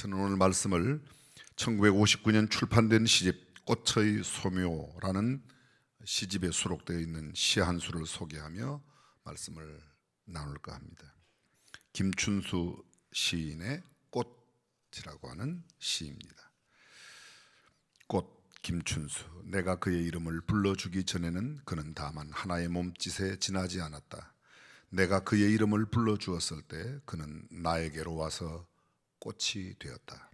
저는 오늘 말씀을 1959년 출판된 시집 꽃의 소묘라는 시집에 수록되어 있는 시 한 수를 소개하며 말씀을 나눌까 합니다. 김춘수 시인의 꽃이라고 하는 시입니다. 꽃 김춘수. 내가 그의 이름을 불러주기 전에는 그는 다만 하나의 몸짓에 지나지 않았다. 내가 그의 이름을 불러주었을 때 그는 나에게로 와서 꽃이 되었다.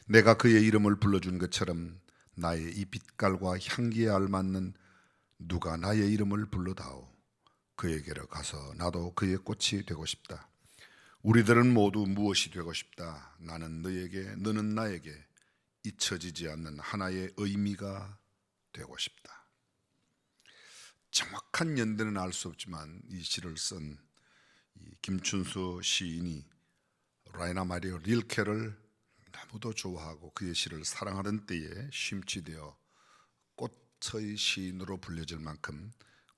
내가 그의 이름을 불러준 것처럼 나의 이 빛깔과 향기에 알맞는 누가 나의 이름을 불러다오. 그에게로 가서 나도 그의 꽃이 되고 싶다. 우리들은 모두 무엇이 되고 싶다. 나는 너에게, 너는 나에게 잊혀지지 않는 하나의 의미가 되고 싶다. 정확한 연대는 알 수 없지만 이 시를 쓴 김춘수 시인이 라이나 마리오 릴케를 너무도 좋아하고 그의 시를 사랑하던 때에 심취되어 꽃의 시인으로 불려질 만큼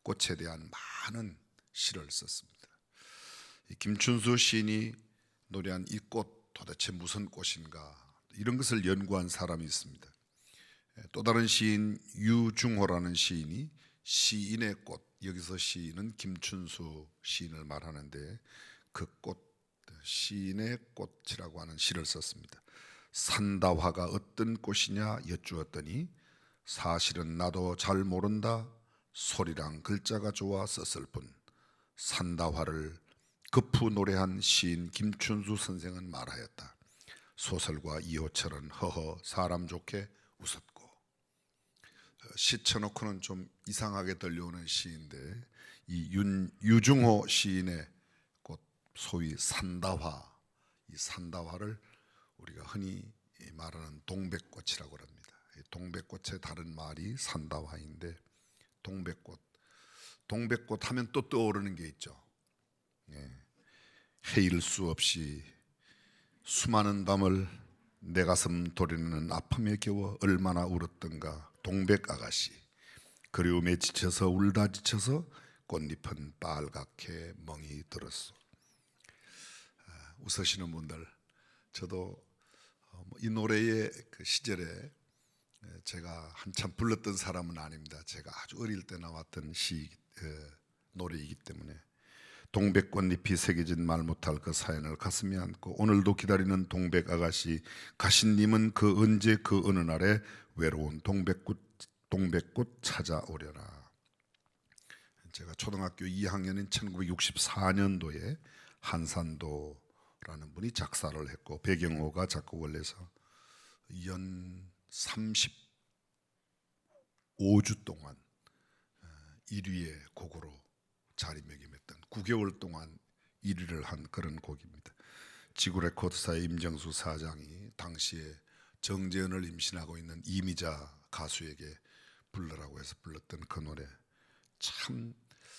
꽃에 대한 많은 시를 썼습니다. 김춘수 시인이 노래한 이 꽃 도대체 무슨 꽃인가, 이런 것을 연구한 사람이 있습니다. 또 다른 시인 유중호라는 시인이 시인의 꽃, 여기서 시인은 김춘수 시인을 말하는데 그 꽃, 시인의 꽃이라고 하는 시를 썼습니다. 산다화가 어떤 꽃이냐 여쭈었더니 사실은 나도 잘 모른다. 소리랑 글자가 좋아 썼을 뿐. 산다화를 급후 노래한 시인 김춘수 선생은 말하였다. 소설가 이호철은 허허 사람 좋게 웃었고. 시 쳐놓고는 좀 이상하게 들려오는 시인데 이 유중호 시인의 꽃, 소위 산다화, 이 산다화를 우리가 흔히 말하는 동백꽃이라고 합니다. 동백꽃의 다른 말이 산다화인데 동백꽃 하면 또 떠오르는 게 있죠. 헤일 수 없이 수많은 밤을 내 가슴 도리는 아픔에 겨워 얼마나 울었던가. 동백 아가씨, 그리움에 지쳐서 울다 지쳐서 꽃잎은 빨갛게 멍이 들었소. 웃으시는 분들, 저도 이 노래의 그 시절에 제가 한참 불렀던 사람은 아닙니다. 제가 아주 어릴 때 나왔던 노래이기 때문에 동백꽃잎이 새겨진 말 못할 그 사연을 가슴에 안고 오늘도 기다리는 동백 아가씨, 가신님은 그 언제 그 어느 날에 외로운 동백꽃 찾아오려나. 제가 초등학교 2학년인 1964년도에 한산도라는 분이 작사를 했고 배경호가 작곡을 해서 연 35주 동안 1위의 곡으로 자리매김했던 9개월 동안 1위를 한 그런 곡입니다. 지구레코드사의 임정수 사장이 당시에 정재현을 임신하고 있는 이미자 가수에게 불러라고 해서 불렀던 그 노래, 참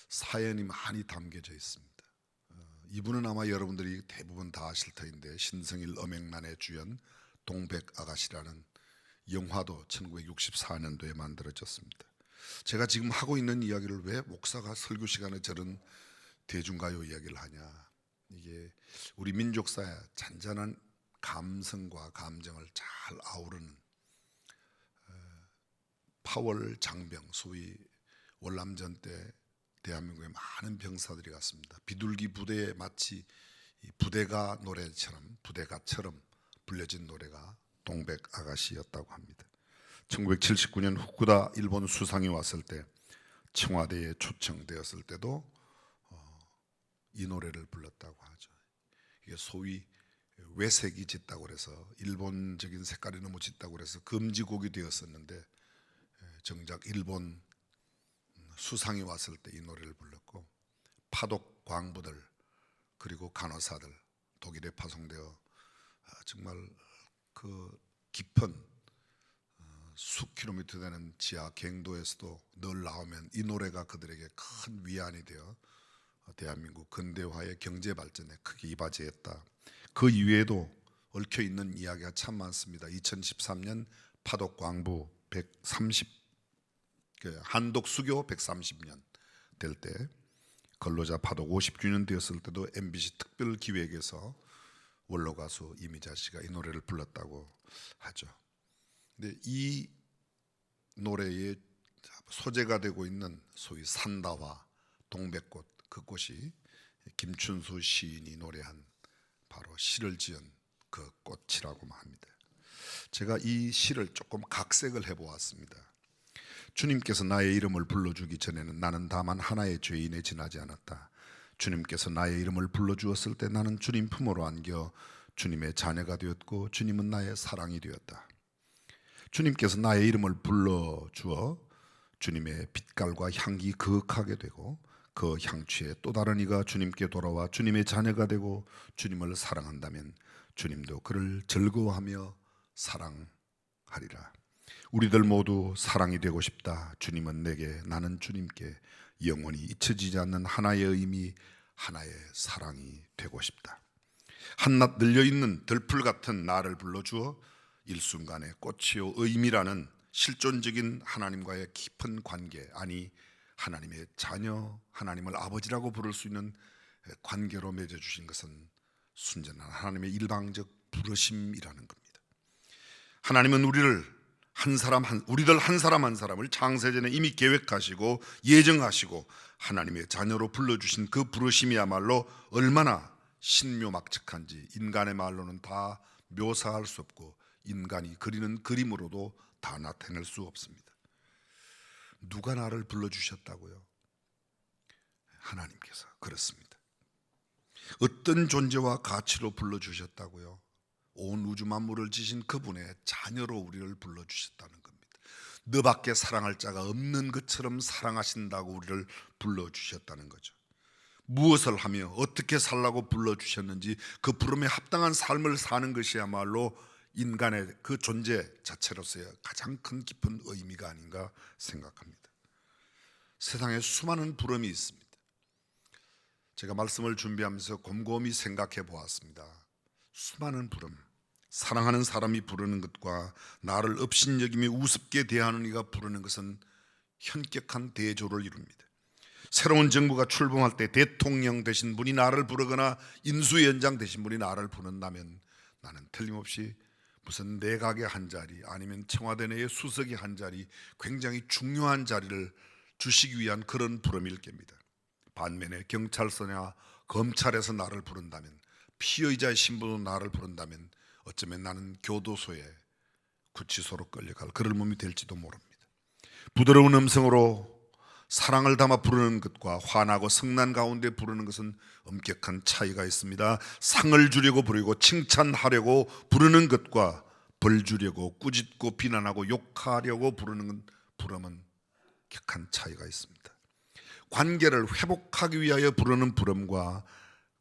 사연이 많이 담겨져 있습니다. 이분은 아마 여러분들이 대부분 다 아실 터인데 신성일 엄앵란의 주연 동백 아가씨라는 영화도 1964년도에 만들어졌습니다. 제가 지금 하고 있는 이야기를 왜 목사가 설교 시간에 저런 대중가요 이야기를 하냐, 이게 우리 민족사의 잔잔한 감성과 감정을 잘 아우르는 파월 장병, 소위 월남전 때 대한민국에 많은 병사들이 갔습니다. 비둘기 부대에 마치 부대가 노래처럼 부대가처럼 불려진 노래가 동백 아가씨였다고 합니다. 1979년 후쿠다 일본 수상이 왔을 때 청와대에 초청되었을 때도 이 노래를 불렀다고 하죠. 이게 소위 외색이 짙다고 그래서 일본적인 색깔이 너무 짙다고 그래서 금지곡이 되었었는데 정작 일본 수상이 왔을 때 이 노래를 불렀고 파독 광부들 그리고 간호사들 독일에 파송되어 정말 그 깊은 수킬로미터 되는 지하 갱도에서도 늘 나오면 이 노래가 그들에게 큰 위안이 되어 대한민국 근대화의 경제 발전에 크게 이바지했다. 그 이외에도 얽혀 있는 이야기가 참 많습니다. 2013년 파독 광부 130 한독 수교 130년 될 때, 근로자 파독 50주년 되었을 때도 MBC 특별 기획에서 원로 가수 이미자 씨가 이 노래를 불렀다고 하죠. 근데 이 노래의 소재가 되고 있는 소위 산다와 동백꽃, 그 꽃이 김춘수 시인이 노래한 바로 시를 지은 그 꽃이라고 합니다. 제가 이 시를 조금 각색을 해보았습니다. 주님께서 나의 이름을 불러주기 전에는 나는 다만 하나의 죄인에 지나지 않았다. 주님께서 나의 이름을 불러주었을 때 나는 주님 품으로 안겨 주님의 자녀가 되었고 주님은 나의 사랑이 되었다. 주님께서 나의 이름을 불러주어 주님의 빛깔과 향기 그윽하게 되고 그 향취에 또 다른 이가 주님께 돌아와 주님의 자녀가 되고 주님을 사랑한다면 주님도 그를 즐거워하며 사랑하리라. 우리들 모두 사랑이 되고 싶다. 주님은 내게, 나는 주님께 영원히 잊혀지지 않는 하나의 의미, 하나의 사랑이 되고 싶다. 한낱 늘려있는 들풀 같은 나를 불러주어 일순간의 꽃이요 의미라는 실존적인 하나님과의 깊은 관계, 아니 하나님의 자녀, 하나님을 아버지라고 부를 수 있는 관계로 맺어주신 것은 순전한 하나님의 일방적 부르심이라는 겁니다. 하나님은 우리들 한 사람 한 사람을 창세전에 이미 계획하시고 예정하시고 하나님의 자녀로 불러주신 그 부르심이야말로 얼마나 신묘막측한지 인간의 말로는 다 묘사할 수 없고 인간이 그리는 그림으로도 다 나타낼 수 없습니다. 누가 나를 불러주셨다고요? 하나님께서 그렇습니다. 어떤 존재와 가치로 불러주셨다고요? 온 우주 만물을 지신 그분의 자녀로 우리를 불러주셨다는 겁니다. 너밖에 사랑할 자가 없는 것처럼 사랑하신다고 우리를 불러주셨다는 거죠. 무엇을 하며 어떻게 살라고 불러주셨는지 그 부름에 합당한 삶을 사는 것이야말로 인간의 그 존재 자체로서의 가장 큰 깊은 의미가 아닌가 생각합니다. 세상에 수많은 부름이 있습니다. 제가 말씀을 준비하면서 곰곰이 생각해 보았습니다. 수많은 부름, 사랑하는 사람이 부르는 것과 나를 업신여기며 우습게 대하는 이가 부르는 것은 현격한 대조를 이룹니다. 새로운 정부가 출범할 때 대통령 되신 분이 나를 부르거나 인수위원장 되신 분이 나를 부른다면 나는 틀림없이 무슨 내각의 한 자리 아니면 청와대 내의 수석의 한 자리, 굉장히 중요한 자리를 주시기 위한 그런 부름일 겁니다. 반면에 경찰서나 검찰에서 나를 부른다면, 피의자의 신분으로 나를 부른다면 어쩌면 나는 교도소에 구치소로 끌려갈 그런 몸이 될지도 모릅니다. 부드러운 음성으로 사랑을 담아 부르는 것과 화나고 성난 가운데 부르는 것은 엄격한 차이가 있습니다. 상을 주려고 부르고 칭찬하려고 부르는 것과 벌 주려고 꾸짖고 비난하고 욕하려고 부르는 부름은 격한 차이가 있습니다. 관계를 회복하기 위하여 부르는 부름과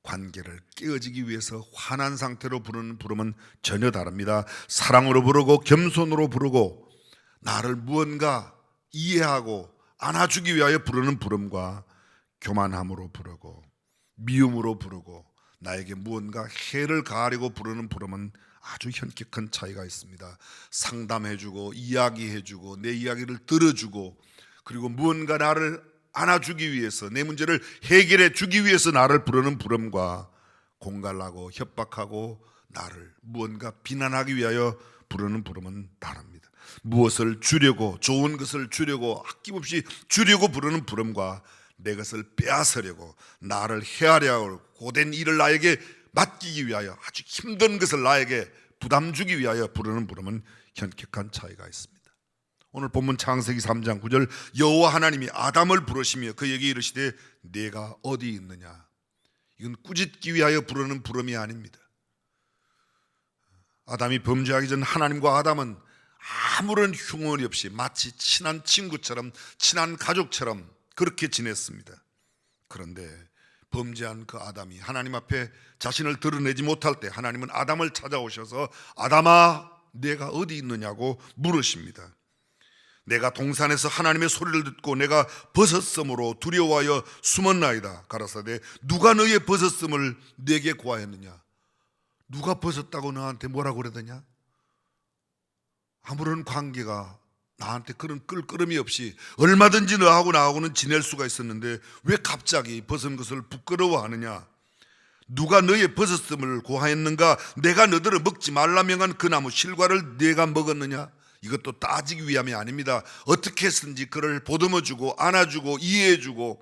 관계를 깨어지기 위해서 화난 상태로 부르는 부름은 전혀 다릅니다. 사랑으로 부르고 겸손으로 부르고 나를 무언가 이해하고 안아주기 위하여 부르는 부름과 교만함으로 부르고 미움으로 부르고 나에게 무언가 해를 가하려고 부르는 부름은 아주 현격한 차이가 있습니다. 상담해주고 이야기해주고 내 이야기를 들어주고 그리고 무언가 나를 안아주기 위해서 내 문제를 해결해 주기 위해서 나를 부르는 부름과 공갈하고 협박하고 나를 무언가 비난하기 위하여 부르는 부름은 다릅니다. 무엇을 주려고, 좋은 것을 주려고 아낌없이 주려고 부르는 부름과 내 것을 빼앗으려고 나를 해하려고 고된 일을 나에게 맡기기 위하여 아주 힘든 것을 나에게 부담 주기 위하여 부르는 부름은 현격한 차이가 있습니다. 오늘 본문 창세기 3장 9절 여호와 하나님이 아담을 부르시며 그에게 이르시되 네가 어디 있느냐. 이건 꾸짖기 위하여 부르는 부름이 아닙니다. 아담이 범죄하기 전 하나님과 아담은 아무런 흉언이 없이 마치 친한 친구처럼 친한 가족처럼 그렇게 지냈습니다. 그런데 범죄한 그 아담이 하나님 앞에 자신을 드러내지 못할 때 하나님은 아담을 찾아오셔서 아담아 네가 어디 있느냐고 물으십니다. 내가 동산에서 하나님의 소리를 듣고 내가 벗었음으로 두려워하여 숨었나이다. 가라사대 누가 너의 벗었음을 내게 고하였느냐. 누가 벗었다고 너한테 뭐라고 그러더냐. 아무런 관계가 나한테 그런 끌끄러미 없이 얼마든지 너하고 나하고는 지낼 수가 있었는데 왜 갑자기 벗은 것을 부끄러워하느냐. 누가 너의 벗었음을 고하였는가? 내가 너들을 먹지 말라 명한 그 나무 실과를 네가 먹었느냐? 이것도 따지기 위함이 아닙니다. 어떻게 해서든지 그를 보듬어주고 안아주고 이해해주고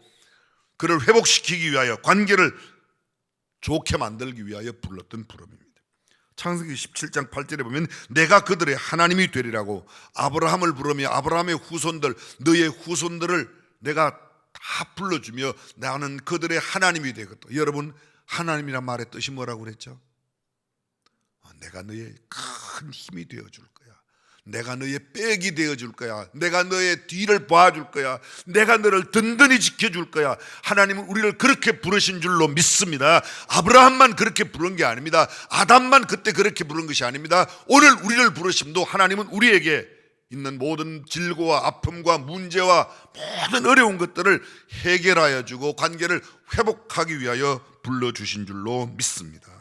그를 회복시키기 위하여, 관계를 좋게 만들기 위하여 불렀던 부름입니다. 창세기 17장 8절에 보면 내가 그들의 하나님이 되리라고 아브라함을 부르며 아브라함의 후손들, 너의 후손들을 내가 다 불러주며 나는 그들의 하나님이 되겠다. 여러분, 하나님이란 말의 뜻이 뭐라고 그랬죠? 내가 너의 큰 힘이 되어줄 거야. 내가 너의 백이 되어줄 거야. 내가 너의 뒤를 봐줄 거야. 내가 너를 든든히 지켜줄 거야. 하나님은 우리를 그렇게 부르신 줄로 믿습니다. 아브라함만 그렇게 부른 게 아닙니다. 아담만 그때 그렇게 부른 것이 아닙니다. 오늘 우리를 부르심도 하나님은 우리에게 있는 모든 질고와 아픔과 문제와 모든 어려운 것들을 해결하여 주고 관계를 회복하기 위하여 불러주신 줄로 믿습니다.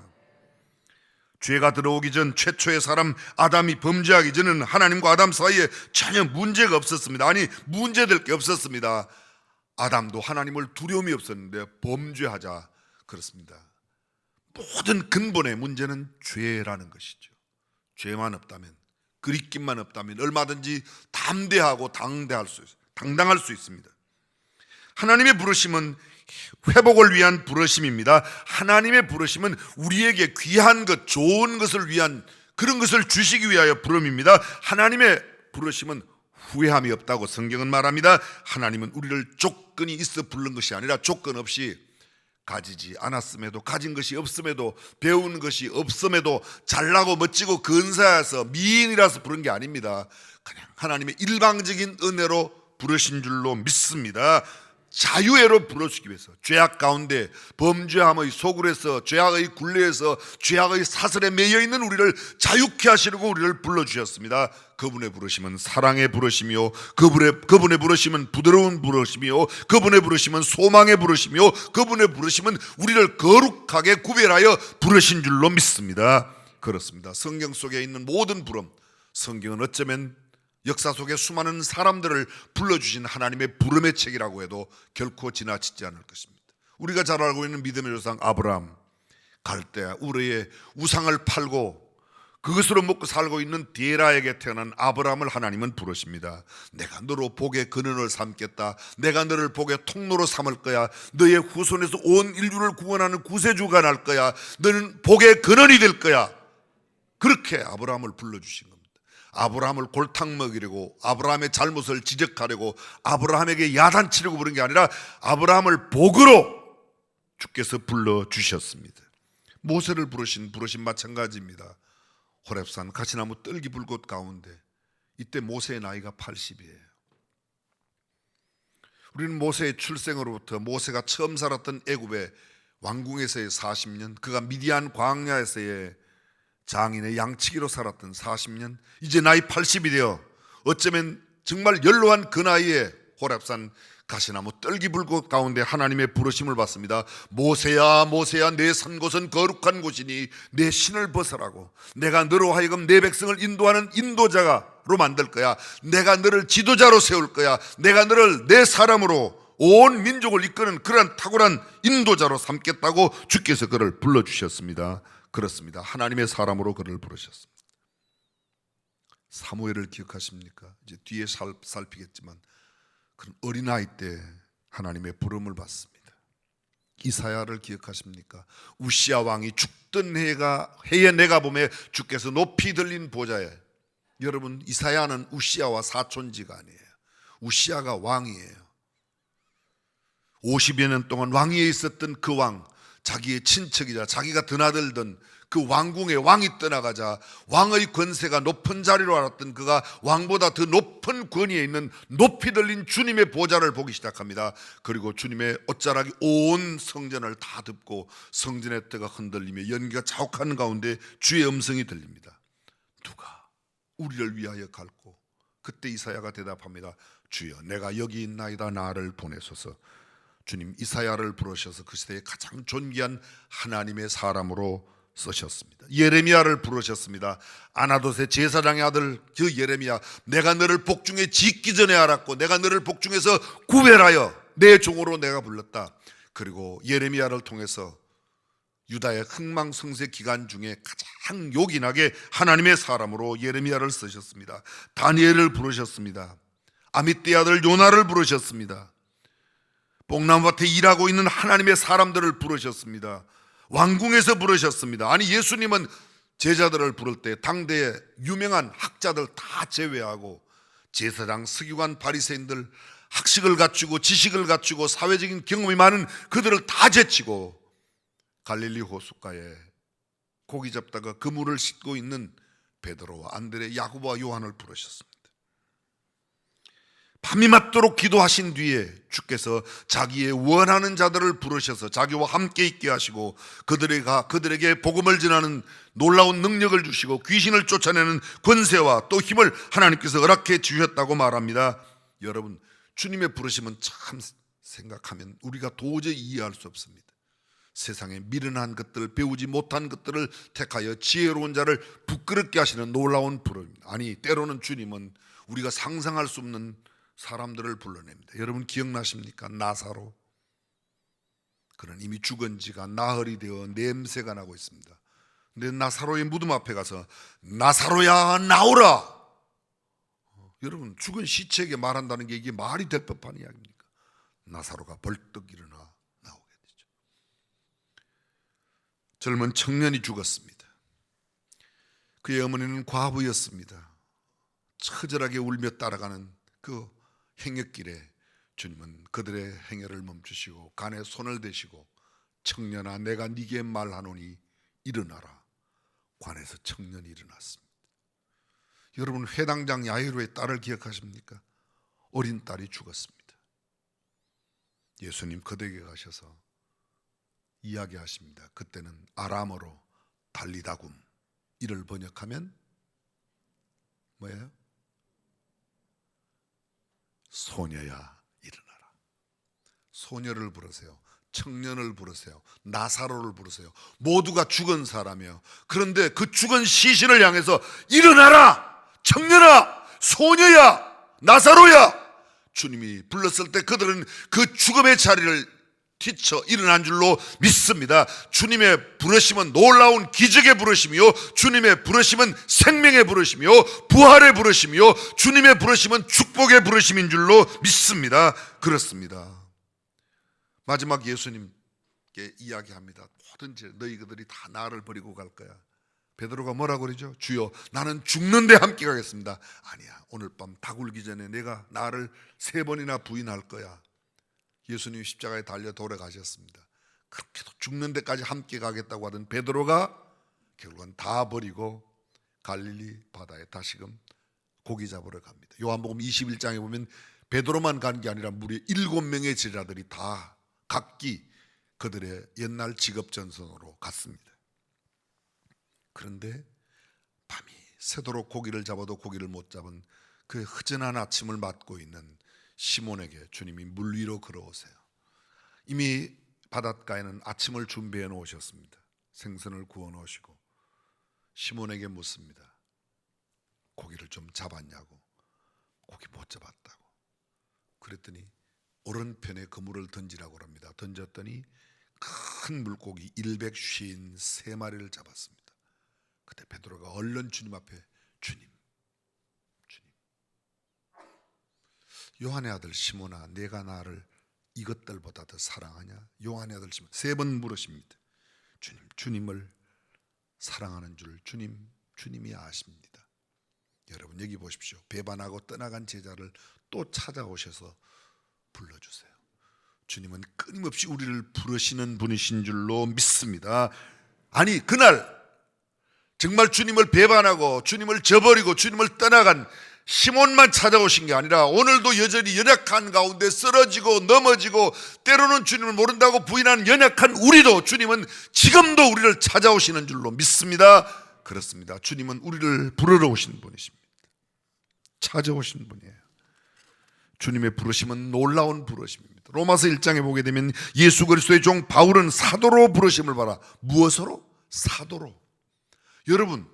죄가 들어오기 전 최초의 사람 아담이 범죄하기 전에는 하나님과 아담 사이에 전혀 문제가 없었습니다. 아니, 문제될 게 없었습니다. 아담도 하나님을 두려움이 없었는데 범죄하자 그렇습니다. 모든 근본의 문제는 죄라는 것이죠. 죄만 없다면, 그리낌만 없다면 얼마든지 담대하고 당당할 수 있습니다. 하나님의 부르심은 회복을 위한 부르심입니다. 하나님의 부르심은 우리에게 귀한 것, 좋은 것을 위한, 그런 것을 주시기 위하여 부름입니다. 하나님의 부르심은 후회함이 없다고 성경은 말합니다. 하나님은 우리를 조건이 있어 부른 것이 아니라 조건 없이, 가지지 않았음에도, 가진 것이 없음에도, 배운 것이 없음에도, 잘나고 멋지고 근사해서 미인이라서 부른 게 아닙니다. 그냥 하나님의 일방적인 은혜로 부르신 줄로 믿습니다. 자유애로 불러주기 위해서, 죄악 가운데 범죄함의 소굴에서, 죄악의 굴레에서, 죄악의 사슬에 매여있는 우리를 자유케 하시려고 우리를 불러주셨습니다. 그분의 부르심은 사랑의 부르심이요, 그분의 부르심은 부드러운 부르심이요, 그분의 부르심은 소망의 부르심이요, 그분의 부르심은 우리를 거룩하게 구별하여 부르신 줄로 믿습니다. 그렇습니다. 성경 속에 있는 모든 부름, 성경은 어쩌면 역사 속에 수많은 사람들을 불러주신 하나님의 부름의 책이라고 해도 결코 지나치지 않을 것입니다. 우리가 잘 알고 있는 믿음의 조상 아브라함, 갈대아 우르의 우상을 팔고 그것으로 먹고 살고 있는 데라에게 태어난 아브라함을 하나님은 부르십니다. 내가 너로 복의 근원을 삼겠다. 내가 너를 복의 통로로 삼을 거야. 너의 후손에서 온 인류를 구원하는 구세주가 날 거야. 너는 복의 근원이 될 거야. 그렇게 아브라함을 불러주신 겁니다. 아브라함을 골탕 먹이려고, 아브라함의 잘못을 지적하려고, 아브라함에게 야단치려고 부른 게 아니라 아브라함을 복으로 주께서 불러주셨습니다. 모세를 부르신 마찬가지입니다. 호렙산 가시나무 떨기 불꽃 가운데, 이때 모세의 나이가 80이에요. 우리는 모세의 출생으로부터 모세가 처음 살았던 애굽의 왕궁에서의 40년, 그가 미디안 광야에서의 장인의 양치기로 살았던 40년, 이제 나이 80이 되어 어쩌면 정말 연로한 그 나이에 호렙산 가시나무 떨기불꽃 가운데 하나님의 부르심을 받습니다. 모세야 모세야, 내 선 곳은 거룩한 곳이니 내 신을 벗으라고. 내가 너로 하여금 내 백성을 인도하는 인도자로 만들 거야. 내가 너를 지도자로 세울 거야. 내가 너를 내 사람으로 온 민족을 이끄는 그런 탁월한 인도자로 삼겠다고 주께서 그를 불러주셨습니다. 그렇습니다. 하나님의 사람으로 그를 부르셨습니다. 사무엘을 기억하십니까? 이제 뒤에 살피겠지만 그런 어린아이 때 하나님의 부름을 받습니다. 이사야를 기억하십니까? 우시야 왕이 죽던 해에 내가 보매 주께서 높이 들린 보좌에. 여러분, 이사야는 우시야와 사촌지가 아니에요. 우시야가 왕이에요. 50여 년 동안 왕위에 있었던 그 왕, 자기의 친척이자 자기가 드나들던 그 왕궁의 왕이 떠나가자 왕의 권세가 높은 자리로 알았던 그가 왕보다 더 높은 권위에 있는 높이 들린 주님의 보좌를 보기 시작합니다. 그리고 주님의 옷자락이 온 성전을 다 덮고 성전의 때가 흔들리며 연기가 자욱하는 가운데 주의 음성이 들립니다. 누가 우리를 위하여 갈고? 그때 이사야가 대답합니다. 주여, 내가 여기 있나이다. 나를 보내소서. 주님 이사야를 부르셔서 그 시대의 가장 존귀한 하나님의 사람으로 쓰셨습니다. 예레미야를 부르셨습니다. 아나돗의 제사장의 아들 그 예레미야, 내가 너를 복중에 짓기 전에 알았고 내가 너를 복중에서 구별하여 내 종으로 내가 불렀다. 그리고 예레미야를 통해서 유다의 흥망성쇠 기간 중에 가장 요긴하게 하나님의 사람으로 예레미야를 쓰셨습니다. 다니엘을 부르셨습니다. 아미떼 아들 요나를 부르셨습니다. 뽕나무밭에 일하고 있는 하나님의 사람들을 부르셨습니다. 왕궁에서 부르셨습니다. 아니, 예수님은 제자들을 부를 때 당대의 유명한 학자들 다 제외하고 제사장, 서기관, 바리새인들, 학식을 갖추고 지식을 갖추고 사회적인 경험이 많은 그들을 다 제치고 갈릴리 호숫가에 고기 잡다가 그물을 씻고 있는 베드로와 안드레, 야고보와 요한을 부르셨습니다. 밤이 맞도록 기도하신 뒤에 주께서 자기의 원하는 자들을 부르셔서 자기와 함께 있게 하시고 그들에게 복음을 전하는 놀라운 능력을 주시고 귀신을 쫓아내는 권세와 또 힘을 하나님께서 허락해 주셨다고 말합니다. 여러분, 주님의 부르심은 참 생각하면 우리가 도저히 이해할 수 없습니다. 세상에 미련한 것들, 배우지 못한 것들을 택하여 지혜로운 자를 부끄럽게 하시는 놀라운 부름입니다. 아니, 때로는 주님은 우리가 상상할 수 없는 사람들을 불러냅니다. 여러분 기억나십니까? 나사로. 그는 이미 죽은 지가 나흘이 되어 냄새가 나고 있습니다. 근데 나사로의 무덤 앞에 가서 나사로야 나오라. 여러분, 죽은 시체에게 말한다는 게 이게 말이 될 법한 이야기입니까? 나사로가 벌떡 일어나 나오게 되죠. 젊은 청년이 죽었습니다. 그의 어머니는 과부였습니다. 처절하게 울며 따라가는 그 행역길에 주님은 그들의 행렬을 멈추시고 간에 손을 대시고 청년아, 내가 네게 말하노니 일어나라. 관에서 청년이 일어났습니다. 여러분, 회당장 야이로의 딸을 기억하십니까? 어린 딸이 죽었습니다. 예수님 그들에게 가셔서 이야기하십니다. 그때는 아람어로 달리다굼, 이를 번역하면 뭐예요? 소녀야 일어나라. 소녀를 부르세요. 청년을 부르세요. 나사로를 부르세요. 모두가 죽은 사람이에요. 그런데 그 죽은 시신을 향해서 일어나라, 청년아, 소녀야, 나사로야. 주님이 불렀을 때 그들은 그 죽음의 자리를 뒤쳐 일어난 줄로 믿습니다. 주님의 부르심은 놀라운 기적의 부르심이요, 주님의 부르심은 생명의 부르심이요, 부활의 부르심이요, 주님의 부르심은 축복의 부르심인 줄로 믿습니다. 그렇습니다. 마지막 예수님께 이야기합니다. 뭐든지 너희들이 다 나를 버리고 갈 거야. 베드로가 뭐라고 그러죠? 주여, 나는 죽는데 함께 가겠습니다. 아니야, 오늘 밤 다 굴기 전에 내가 나를 3번이나 부인할 거야. 예수님이 십자가에 달려 돌아가셨습니다. 그렇게도 죽는 데까지 함께 가겠다고 하던 베드로가 결국은 다 버리고 갈릴리 바다에 다시금 고기 잡으러 갑니다. 요한복음 21장에 보면 베드로만 간 게 아니라 무려 7명의 제자들이 다 각기 그들의 옛날 직업전선으로 갔습니다. 그런데 밤이 새도록 고기를 잡아도 고기를 못 잡은 그 허전한 아침을 맞고 있는 시몬에게 주님이 물 위로 걸어오세요. 이미 바닷가에는 아침을 준비해 놓으셨습니다. 생선을 구워 놓으시고 시몬에게 묻습니다. 고기를 좀 잡았냐고. 고기 못 잡았다고. 그랬더니 오른편에 그물을 던지라고 합니다. 던졌더니 큰 물고기 153마리를 잡았습니다. 그때 베드로가 얼른 주님 앞에 주님, 요한의 아들 시몬아, 내가 나를 이것들보다 더 사랑하냐? 요한의 아들 시몬 3번 물으십니다. 주님을 사랑하는 줄 주님이 아십니다. 여러분 여기 보십시오. 배반하고 떠나간 제자를 또 찾아오셔서 불러주세요. 주님은 끊임없이 우리를 부르시는 분이신 줄로 믿습니다. 아니, 그날 정말 주님을 배반하고 주님을 저버리고 주님을 떠나간 시몬만 찾아오신 게 아니라 오늘도 여전히 연약한 가운데 쓰러지고 넘어지고 때로는 주님을 모른다고 부인하는 연약한 우리도 주님은 지금도 우리를 찾아오시는 줄로 믿습니다. 그렇습니다. 주님은 우리를 부르러 오신 분이십니다. 찾아오신 분이에요. 주님의 부르심은 놀라운 부르심입니다. 로마서 1장에 보게 되면 예수 그리스도의 종 바울은 사도로 부르심을 받아. 무엇으로? 사도로. 여러분,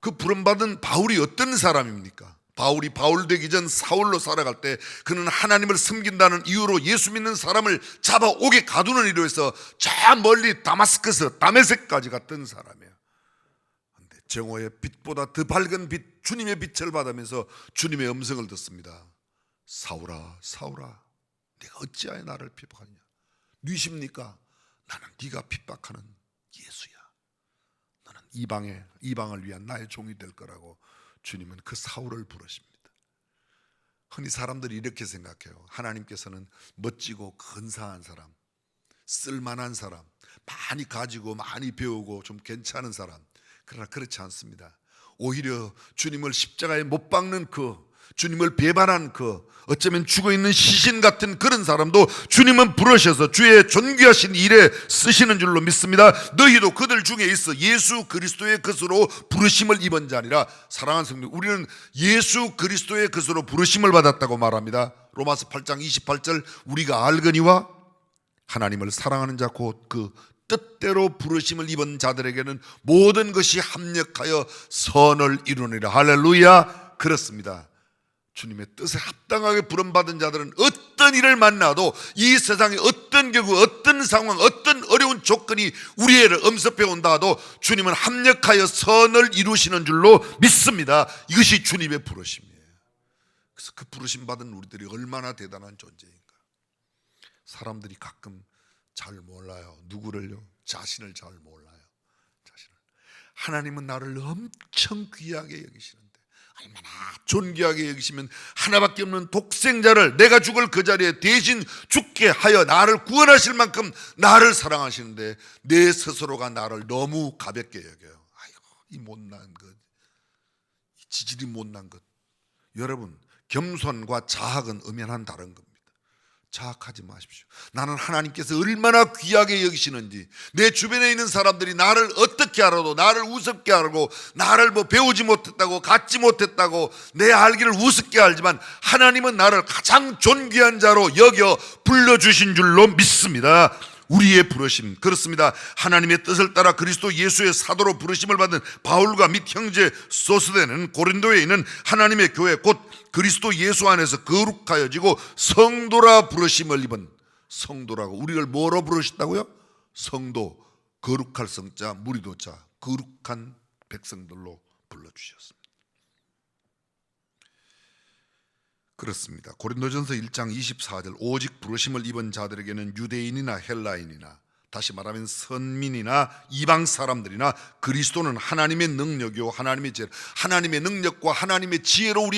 그 부름받은 바울이 어떤 사람입니까? 바울이 바울 되기 전 사울로 살아갈 때 그는 하나님을 섬긴다는 이유로 예수 믿는 사람을 잡아오게 가두는 일로 해서 저 멀리 다마스커스 다메섹까지 갔던 사람이에요. 그런데 정오의 빛보다 더 밝은 빛, 주님의 빛을 받으면서 주님의 음성을 듣습니다. 사울아 사울아, 내가 어찌하여 나를 핍박하느냐? 누이십니까? 나는 네가 핍박하는 예수야. 너는 이방을 위한 나의 종이 될 거라고 주님은 그 사울을 부르십니다. 흔히 사람들이 이렇게 생각해요. 하나님께서는 멋지고 근사한 사람, 쓸만한 사람, 많이 가지고 많이 배우고 좀 괜찮은 사람, 그러나 그렇지 않습니다. 오히려 주님을 십자가에 못 박는 주님을 배반한 어쩌면 죽어있는 시신 같은 그런 사람도 주님은 부르셔서 주의 존귀하신 일에 쓰시는 줄로 믿습니다. 너희도 그들 중에 있어 예수 그리스도의 것으로 부르심을 입은 자니라. 사랑하는 성도, 우리는 예수 그리스도의 것으로 부르심을 받았다고 말합니다. 로마서 8장 28절, 우리가 알거니와 하나님을 사랑하는 자 곧 그 뜻대로 부르심을 입은 자들에게는 모든 것이 합력하여 선을 이루느니라. 할렐루야. 그렇습니다. 주님의 뜻에 합당하게 부름받은 자들은 어떤 일을 만나도 이 세상에 어떤 경우, 어떤 상황, 어떤 어려운 조건이 우리를 엄습해 온다 하도 주님은 합력하여 선을 이루시는 줄로 믿습니다. 이것이 주님의 부르심이에요. 그래서 그 부르심 받은 우리들이 얼마나 대단한 존재인가. 사람들이 가끔 잘 몰라요. 누구를요? 자신을 잘 몰라요. 하나님은 나를 엄청 귀하게 여기시는데, 얼마나 존귀하게 여기시면 하나밖에 없는 독생자를 내가 죽을 그 자리에 대신 죽게 하여 나를 구원하실 만큼 나를 사랑하시는데 내 스스로가 나를 너무 가볍게 여겨요. 아이고, 이 못난 것, 이 지질이 못난 것. 여러분, 겸손과 자학은 엄연한 다른 겁니다. 자학하지 마십시오. 나는 하나님께서 얼마나 귀하게 여기시는지, 내 주변에 있는 사람들이 나를 어떻게 알아도 나를 우습게 알고, 나를 배우지 못했다고, 갖지 못했다고 내 알기를 우습게 알지만 하나님은 나를 가장 존귀한 자로 여겨 불러주신 줄로 믿습니다. 우리의 부르심, 그렇습니다. 하나님의 뜻을 따라 그리스도 예수의 사도로 부르심을 받은 바울과 및 형제 소스데는 고린도에 있는 하나님의 교회 곧 그리스도 예수 안에서 거룩하여지고 성도라 부르심을 입은, 성도라고, 우리를 뭐로 부르셨다고요? 성도, 거룩할 성자, 무리도자, 거룩한 백성들로 불러주셨습니다. 그렇습니다. 고린도전서 1장 24절, 오직 부르심을 입은 자들에게는 유대인이나 헬라인이나, 다시 말하면 선민이나 이방 사람들이나 그리스도는 하나님의 능력이요 하나님의 지혜, 하나님의 능력과 하나님의 지혜로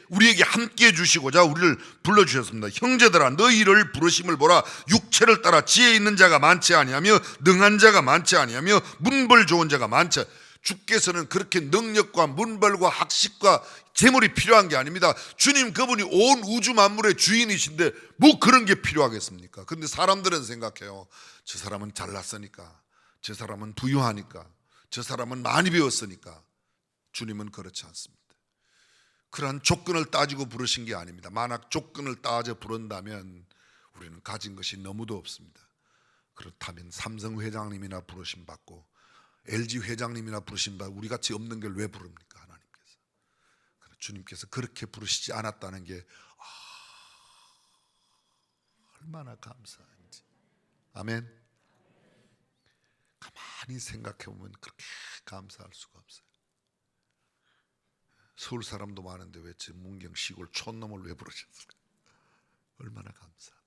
우리에게 함께해 주시고자 우리를 불러주셨습니다. 형제들아, 너희를 부르심을 보라. 육체를 따라 지혜 있는 자가 많지 아니하며 능한 자가 많지 아니하며 문벌 좋은 자가 많지. 주께서는 그렇게 능력과 문벌과 학식과 재물이 필요한 게 아닙니다. 주님 그분이 온 우주 만물의 주인이신데 뭐 그런 게 필요하겠습니까? 그런데 사람들은 생각해요. 저 사람은 잘났으니까, 저 사람은 부유하니까, 저 사람은 많이 배웠으니까. 주님은 그렇지 않습니다. 그러한 조건을 따지고 부르신 게 아닙니다. 만약 조건을 따져 부른다면 우리는 가진 것이 너무도 없습니다. 그렇다면 삼성 회장님이나 부르심 받고 LG 회장님이나 부르심 받고 우리같이 없는 걸 왜 부릅니까? 하나님께서. 주님께서 그렇게 부르시지 않았다는 게 얼마나 감사한지. 아멘. 가만히 생각해 보면 그렇게 감사할 수가 없어요. 서울 사람도 많은데 왜 저 문경 시골 촌놈을 왜 부르셨을까? 얼마나 감사합니까?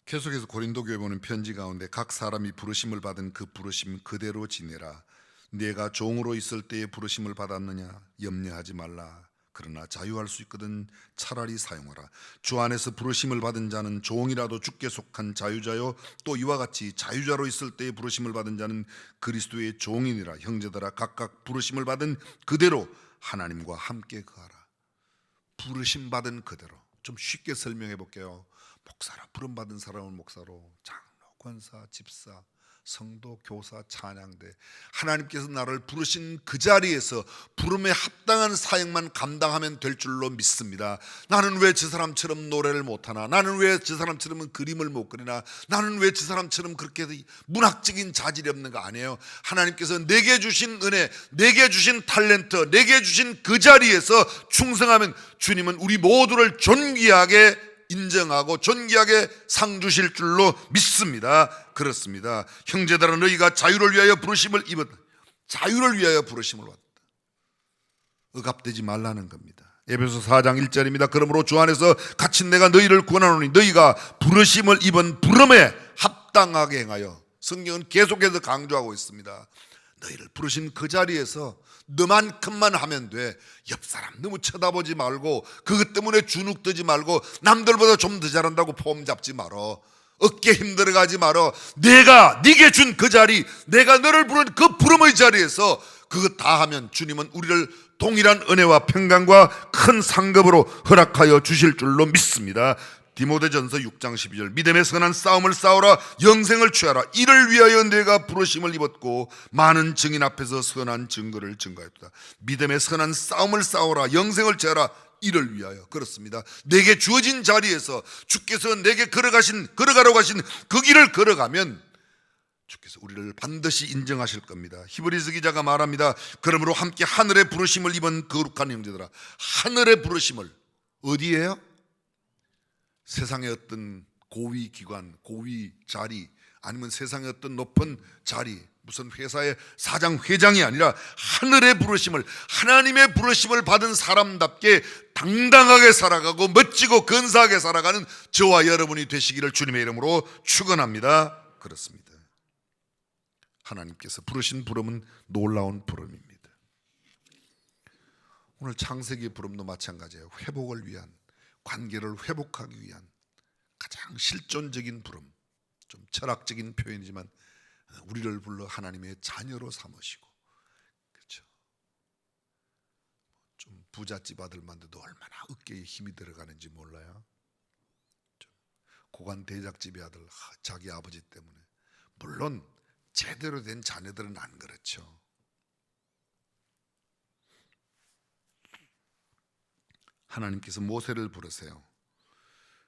계속해서 고린도 교회 보는 편지 가운데 각 사람이 부르심을 받은 그 부르심 그대로 지내라. 내가 종으로 있을 때에 부르심을 받았느냐 염려하지 말라. 그러나 자유할 수 있거든 차라리 사용하라. 주 안에서 부르심을 받은 자는 종이라도 주께 속한 자유자요 또 이와 같이 자유자로 있을 때에 부르심을 받은 자는 그리스도의 종이니라. 형제들아, 각각 부르심을 받은 그대로 하나님과 함께 거하라. 부르심 받은 그대로. 좀 쉽게 설명해 볼게요. 목사라 부름받은 사람은 목사로, 장로, 권사, 집사, 성도, 교사, 찬양대, 하나님께서 나를 부르신 그 자리에서 부름에 합당한 사역만 감당하면 될 줄로 믿습니다. 나는 왜 저 사람처럼 노래를 못하나? 나는 왜 저 사람처럼 그림을 못 그리나? 나는 왜 저 사람처럼 그렇게 문학적인 자질이 없는가? 아니에요. 하나님께서 내게 주신 은혜, 내게 주신 탤런트, 내게 주신 그 자리에서 충성하면 주님은 우리 모두를 존귀하게 인정하고 존귀하게 상 주실 줄로 믿습니다. 그렇습니다. 형제들아, 너희가 자유를 위하여 부르심을 입었다. 자유를 위하여 부르심을 받았다. 억압되지 말라는 겁니다. 에베소 4장 1절입니다. 그러므로 주 안에서 갇힌 내가 너희를 권하노니 너희가 부르심을 입은 부름에 합당하게 행하여. 성경은 계속해서 강조하고 있습니다. 너희를 부르신 그 자리에서 너만큼만 하면 돼. 옆 사람 너무 쳐다보지 말고, 그것 때문에 주눅 들지 말고, 남들보다 좀 더 잘한다고 폼 잡지 말어. 어깨 힘들어가지 말어. 내가 네게 준 그 자리, 내가 너를 부른 그 부름의 자리에서 그것 다 하면 주님은 우리를 동일한 은혜와 평강과 큰 상급으로 허락하여 주실 줄로 믿습니다. 디모데전서 6장 12절, 믿음의 선한 싸움을 싸우라, 영생을 취하라. 이를 위하여 내가 부르심을 입었고 많은 증인 앞에서 선한 증거를 증거했다. 믿음의 선한 싸움을 싸우라, 영생을 취하라. 이를 위하여. 그렇습니다. 내게 주어진 자리에서 주께서 내게 걸어가라고 하신 그 길을 걸어가면 주께서 우리를 반드시 인정하실 겁니다. 히브리서 기자가 말합니다. 그러므로 함께 하늘의 부르심을 입은 거룩한 형제들아. 하늘의 부르심을 어디에요? 세상의 어떤 고위 기관, 고위 자리, 아니면 세상의 어떤 높은 자리, 무슨 회사의 사장, 회장이 아니라 하늘의 부르심을, 하나님의 부르심을 받은 사람답게 당당하게 살아가고 멋지고 근사하게 살아가는 저와 여러분이 되시기를 주님의 이름으로 축원합니다. 그렇습니다. 하나님께서 부르신 부름은 놀라운 부름입니다. 오늘 창세기 부름도 마찬가지예요. 회복을 위한, 관계를 회복하기 위한 가장 실존적인 부름. 좀 철학적인 표현이지만 우리를 불러 하나님의 자녀로 삼으시고, 그렇죠? 좀 부잣집 아들만 돼도 얼마나 어깨에 힘이 들어가는지 몰라요. 좀 고관 대작집의 아들, 자기 아버지 때문에. 물론 제대로 된 자녀들은 안 그렇죠. 하나님께서 모세를 부르세요.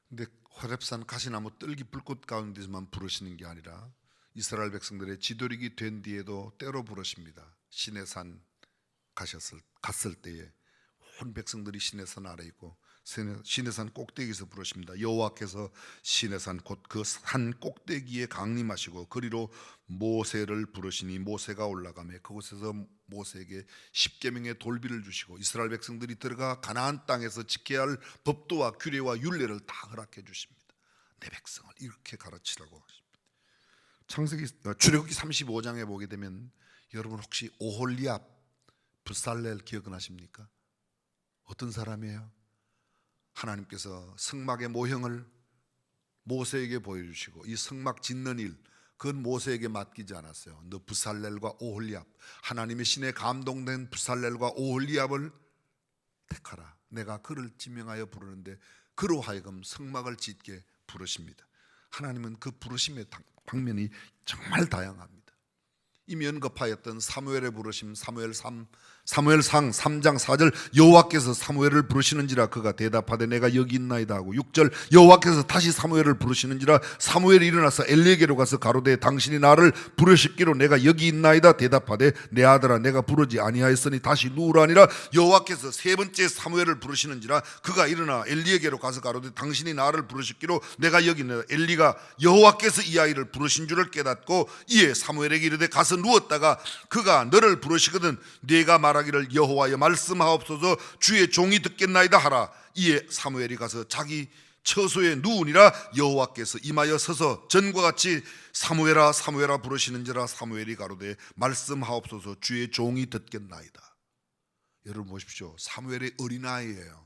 근데 호렙산 가시나무 뜰기 불꽃 가운데서만 부르시는 게 아니라 이스라엘 백성들의 지도력이 된 뒤에도 때로 부르십니다. 시내산 갔을 때에 온 백성들이 시내산 아래 있고 시내산 꼭대기에서 부르십니다. 여호와께서 시내산 곧 그 산 꼭대기에 강림하시고 그리로 모세를 부르시니 모세가 올라가며 그곳에서 모세에게 십계명의 돌비를 주시고 이스라엘 백성들이 들어가 가나안 땅에서 지켜야 할 법도와 규례와 율례를 다 허락해 주십니다. 내 백성을 이렇게 가르치라고 하십니다. 출애굽기 35장에 보게 되면 여러분 혹시 오홀리압, 부살렐 기억나십니까? 어떤 사람이에요? 하나님께서 성막의 모형을 모세에게 보여주시고 이 성막 짓는 일, 그건 모세에게 맡기지 않았어요. 너 부살렐과 오홀리압, 하나님의 신에 감동된 부살렐과 오홀리압을 택하라. 내가 그를 지명하여 부르는데 그로 하여금 성막을 짓게 부르십니다. 하나님은 그 부르심의 방면이 정말 다양합니다. 이미 언급하였던 사무엘의 부르심, 사무엘상 3장 4절, 여호와께서 사무엘을 부르시는지라 그가 대답하되 내가 여기 있나이다 하고, 6절 여호와께서 다시 사무엘을 부르시는지라 사무엘이 일어나서 엘리에게로 가서 가로되 당신이 나를 부르시기로 내가 여기 있나이다 대답하되 내 아들아 내가 부르지 아니하였으니 다시 누우라니라. 여호와께서 세 번째 사무엘을 부르시는지라 그가 일어나 엘리에게로 가서 가로되 당신이 나를 부르시기로 내가 여기 있나이다. 엘리가 여호와께서 이 아이를 부르신 줄을 깨닫고 이에 사무엘에게 이르되 가서 누웠다가 그가 너를 부르시거든 네가 말하기를 여호와여 말씀하옵소서 주의 종이 듣겠나이다 하라. 이에 사무엘이 가서 자기 처소에 누우니라. 여호와께서 임하여 서서 전과 같이 사무엘아 사무엘아 부르시는지라. 사무엘이 가로되 말씀하옵소서 주의 종이 듣겠나이다. 여러분 보십시오. 사무엘의 어린아이예요.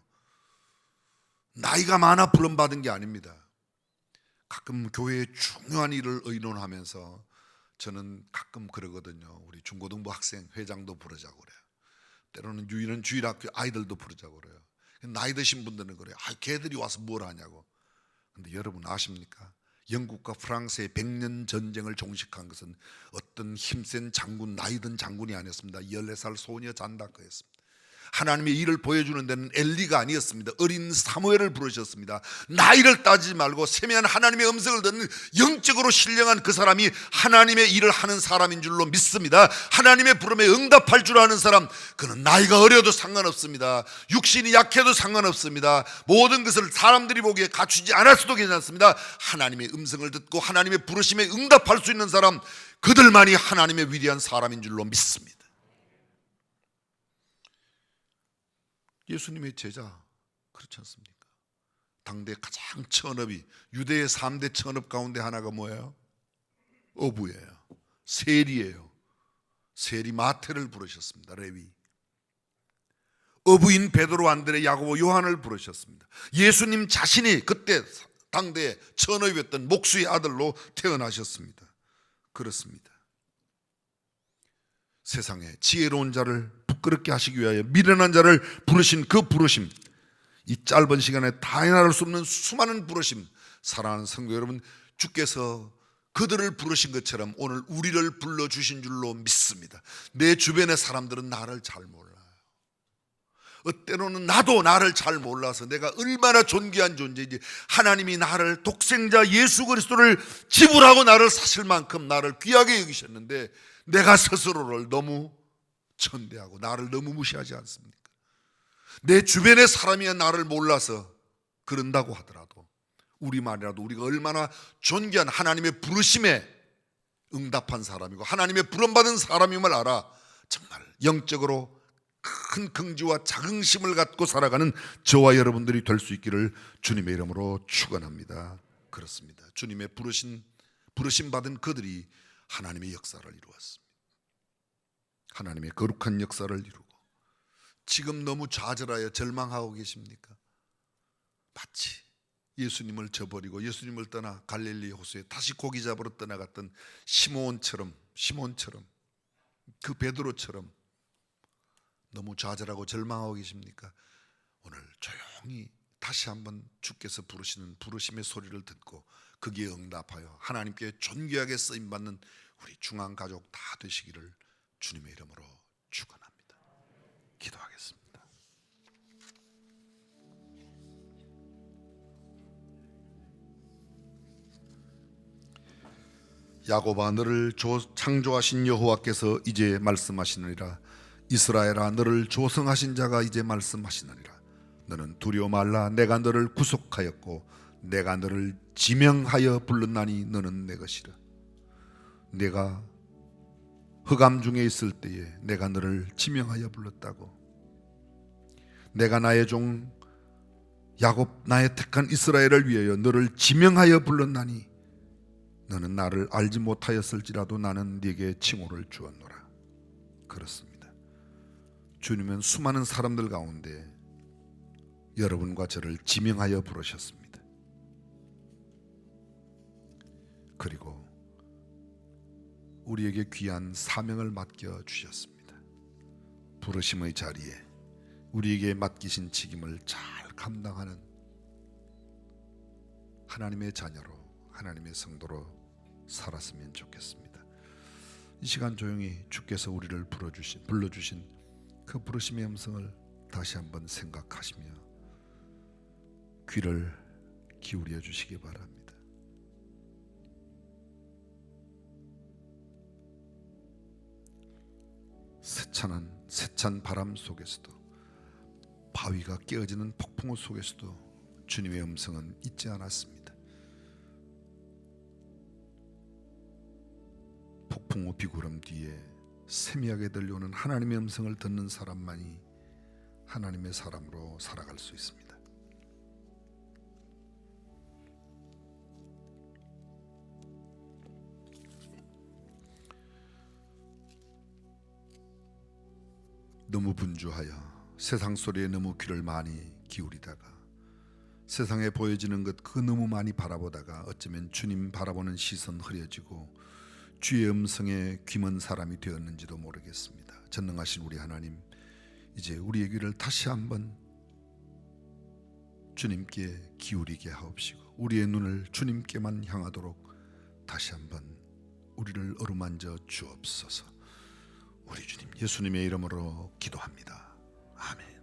나이가 많아 부름받은 게 아닙니다. 가끔 교회의 중요한 일을 의논하면서 저는 가끔 그러거든요. 우리 중고등부 학생 회장도 부르자고 그래요. 때로는 유일한 주일학교 아이들도 부르자고 그래요. 나이 드신 분들은 그래요. 걔들이 와서 뭘 하냐고. 근데 여러분 아십니까? 영국과 프랑스의 100년 전쟁을 종식한 것은 어떤 힘센 장군, 나이든 장군이 아니었습니다. 14살 소녀 잔다크였습니다. 하나님의 일을 보여주는 데는 엘리가 아니었습니다. 어린 사무엘을 부르셨습니다. 나이를 따지지 말고 세미한 하나님의 음성을 듣는 영적으로 신령한 그 사람이 하나님의 일을 하는 사람인 줄로 믿습니다. 하나님의 부름에 응답할 줄 아는 사람, 그는 나이가 어려도 상관없습니다. 육신이 약해도 상관없습니다. 모든 것을 사람들이 보기에 갖추지 않았어도 괜찮습니다. 하나님의 음성을 듣고 하나님의 부르심에 응답할 수 있는 사람, 그들만이 하나님의 위대한 사람인 줄로 믿습니다. 예수님의 제자 그렇지 않습니까? 당대 가장 천업이, 유대의 3대 천업 가운데 하나가 뭐예요? 어부예요. 세리예요. 세리 마태를 부르셨습니다. 레위. 어부인 베드로, 안드레, 야고보, 요한을 부르셨습니다. 예수님 자신이 그때 당대 천업이었던 목수의 아들로 태어나셨습니다. 그렇습니다. 세상에 지혜로운 자를 부끄럽게 하시기 위하여 미련한 자를 부르신 그 부르심, 이 짧은 시간에 다 해나갈 수 없는 수많은 부르심, 사랑하는 성도 여러분, 주께서 그들을 부르신 것처럼 오늘 우리를 불러주신 줄로 믿습니다. 내 주변의 사람들은 나를 잘 몰라요. 때로는 나도 나를 잘 몰라서 내가 얼마나 존귀한 존재인지, 하나님이 나를 독생자 예수 그리스도를 지불하고 나를 사실 만큼 나를 귀하게 여기셨는데 내가 스스로를 너무 천대하고 나를 너무 무시하지 않습니까? 내 주변의 사람이 나를 몰라서 그런다고 하더라도 우리말이라도 우리가 얼마나 존귀한 하나님의 부르심에 응답한 사람이고 하나님의 부름받은 사람임을 알아 정말 영적으로 큰 긍지와 자긍심을 갖고 살아가는 저와 여러분들이 될 수 있기를 주님의 이름으로 축원합니다. 그렇습니다. 주님의 부르심 받은 그들이 하나님의 역사를 이루었습니다. 하나님의 거룩한 역사를 이루고, 지금 너무 좌절하여 절망하고 계십니까? 마치 예수님을 저버리고 예수님을 떠나 갈릴리 호수에 다시 고기 잡으러 떠나갔던 시몬처럼 그 베드로처럼 너무 좌절하고 절망하고 계십니까? 오늘 조용히 다시 한번 주께서 부르시는 부르심의 소리를 듣고 거기에 응답하여 하나님께 존귀하게 쓰임받는 우리 중앙가족 다 되시기를 주님의 이름으로 축원합니다. 기도하겠습니다. 야곱아, 너를 창조하신 여호와께서 이제 말씀하시느니라. 이스라엘아, 너를 조성하신 자가 이제 말씀하시느니라. 너는 두려워 말라. 내가 너를 구속하였고 내가 너를 지명하여 불렀나니 너는 내 것이라. 내가 흑암 중에 있을 때에 내가 너를 지명하여 불렀다고. 내가 나의 종 야곱, 나의 택한 이스라엘을 위하여 너를 지명하여 불렀나니 너는 나를 알지 못하였을지라도 나는 네게 칭호를 주었노라. 그렇습니다. 주님은 수많은 사람들 가운데 여러분과 저를 지명하여 부르셨습니다. 그리고 우리에게 귀한 사명을 맡겨 주셨습니다. 부르심의 자리에 우리에게 맡기신 책임을 잘 감당하는 하나님의 자녀로, 하나님의 성도로 살았으면 좋겠습니다. 이 시간 조용히 주께서 우리를 불러주신 그 부르심의 음성을 다시 한번 생각하시며 귀를 기울여 주시기 바랍니다. 세찬 바람 속에서도, 바위가 깨어지는 폭풍우 속에서도 주님의 음성은 잊지 않았습니다. 폭풍우 비구름 뒤에 세미하게 들려오는 하나님의 음성을 듣는 사람만이 하나님의 사람으로 살아갈 수 있습니다. 너무 분주하여 세상 소리에 너무 귀를 많이 기울이다가 세상에 보여지는 것 그 너무 많이 바라보다가 어쩌면 주님 바라보는 시선 흐려지고 주의 음성에 귀먼 사람이 되었는지도 모르겠습니다. 전능하신 우리 하나님, 이제 우리의 귀를 다시 한번 주님께 기울이게 하옵시고 우리의 눈을 주님께만 향하도록 다시 한번 우리를 어루만져 주옵소서. 우리 주님 예수님의 이름으로 기도합니다. 아멘.